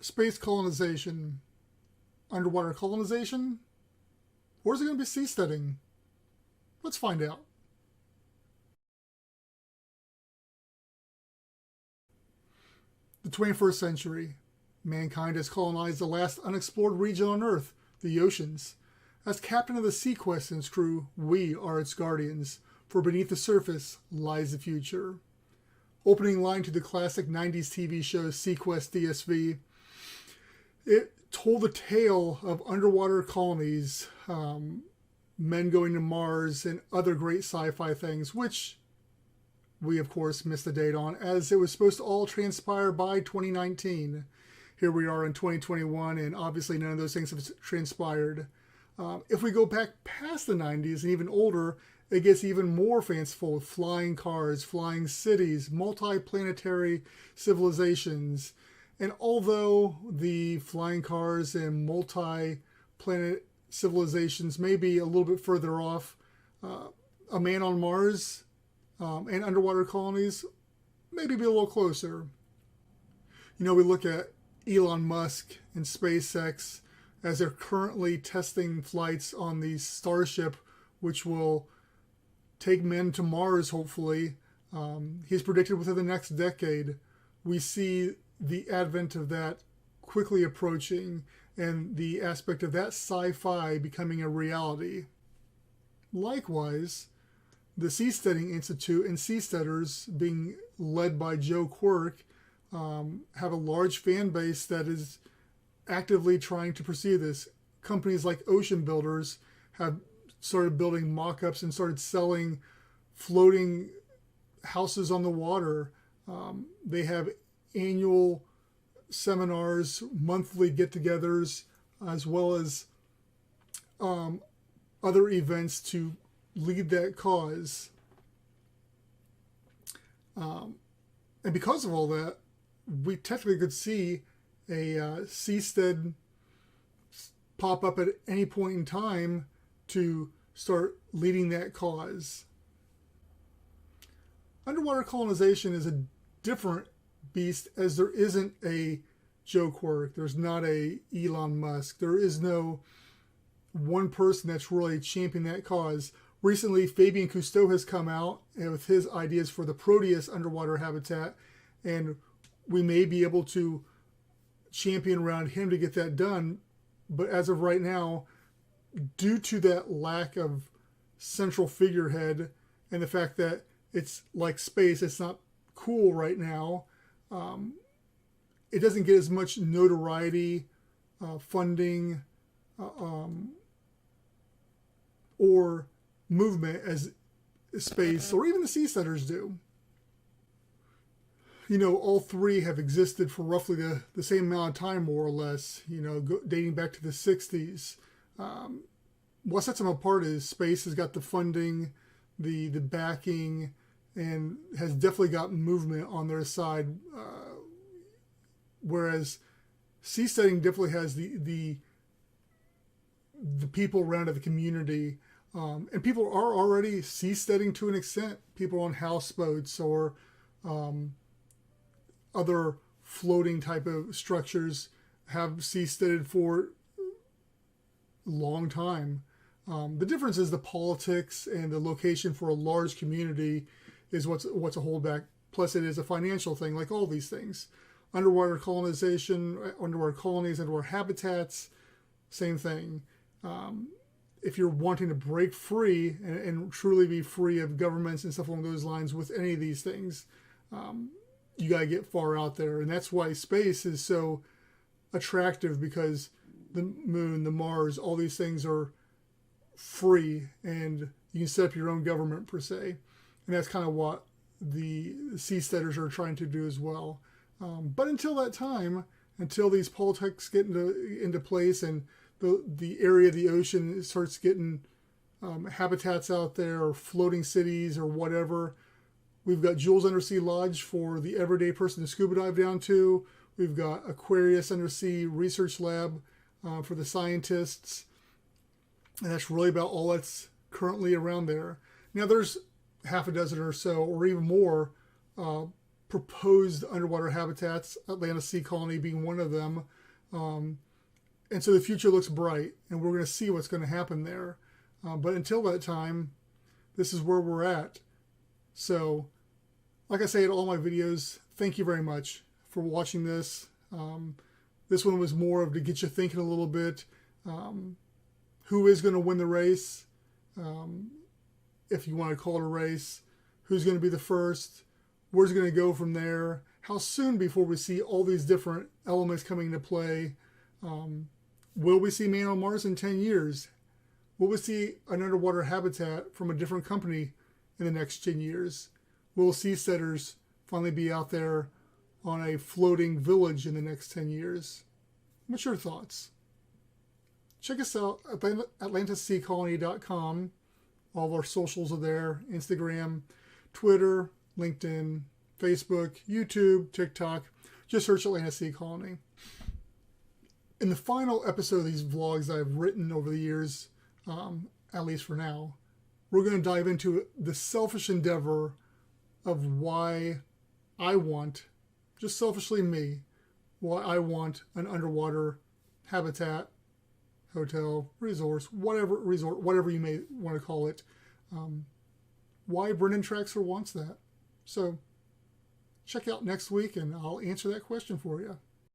Space colonization, underwater colonization, or is it going to be seasteading? Let's find out. The 21st century. Mankind has colonized the last unexplored region on Earth, the oceans. As captain of the Seaquest and its crew, we are its guardians, for beneath the surface lies the future. Opening line to the classic 90s TV show Seaquest DSV, it told the tale of underwater colonies, men going to Mars, and other great sci-fi things, which we, of course, missed the date on, as it was supposed to all transpire by 2019. Here we are in 2021, and obviously none of those things have transpired. If we go back past the 90s and even older, it gets even more fanciful with flying cars, flying cities, multi-planetary civilizations. And although the flying cars and multi-planet civilizations may be a little bit further off, a man on Mars and underwater colonies maybe be a little closer. You know, we look at Elon Musk and SpaceX as they're currently testing flights on the Starship, which will take men to Mars, hopefully. He's predicted within the next decade. We see the advent of that quickly approaching and the aspect of that sci-fi becoming a reality. Likewise, the Seasteading Institute and Seasteaders, being led by Joe Quirk, have a large fan base that is actively trying to pursue this. Companies like Ocean Builders have started building mock-ups and started selling floating houses on the water. They have annual seminars, monthly get-togethers, as well as other events to lead that cause. And because of all that, we technically could see a seastead pop up at any point in time to start leading that cause. Underwater colonization is a different beast, as there isn't a Joe Quirk, there's not a Elon Musk, there is no one person that's really championing that cause. Recently, Fabien Cousteau has come out with his ideas for the Proteus underwater habitat, and we may be able to champion around him to get that done. But as of right now, due to that lack of central figurehead and the fact that it's like space, it's not cool right now, it doesn't get as much notoriety, funding, or movement as space or even the Seasteaders do. You know, all three have existed for roughly the same amount of time, more or less, you know, dating back to the 60s. What sets them apart is space has got the funding, the backing, and has definitely got movement on their side, whereas Seasteading definitely has the people around it, the community, and people are already seasteading to an extent. People on houseboats or other floating type of structures have seasteaded for a long time. The difference is the politics and the location for a large community is what's a holdback. Plus, it is a financial thing, like all these things. Underwater colonization, underwater colonies, underwater habitats, same thing. If you're wanting to break free and truly be free of governments and stuff along those lines with any of these things, you got to get far out there. And that's why space is so attractive, because the moon, the Mars, all these things are free and you can set up your own government per se. And that's kind of what the seasteaders are trying to do as well. But until that time, until these politics get into place and the area of the ocean starts getting habitats out there or floating cities or whatever, we've got Jules Undersea Lodge for the everyday person to scuba dive down to. We've got Aquarius Undersea Research Lab for the scientists. And that's really about all that's currently around there. Now there's half a dozen or so, or even more, proposed underwater habitats, Atlantis Sea Colony being one of them. And so the future looks bright, and we're going to see what's going to happen there. But until that time, this is where we're at. So, like I say in all my videos, thank you very much for watching this. This one was more of to get you thinking a little bit. Who is going to win the race? If you want to call it a race. Who's going to be the first? Where's it going to go from there? How soon before we see all these different elements coming into play? Will we see man on Mars in 10 years? Will we see an underwater habitat from a different company in the next 10 years? Will seasteaders finally be out there on a floating village in the next 10 years? What's your thoughts? Check us out at AtlantisSeaColony.com. All of our socials are there. Instagram, Twitter, LinkedIn, Facebook, YouTube, TikTok. Just search Atlantis Sea Colony. In the final episode of these vlogs I've written over the years, at least for now, we're going to dive into the selfish endeavor of why I want, just selfishly me, why I want an underwater habitat, hotel, resort, whatever you may want to call it. Why Brendan Traxler wants that. So check out next week and I'll answer that question for you.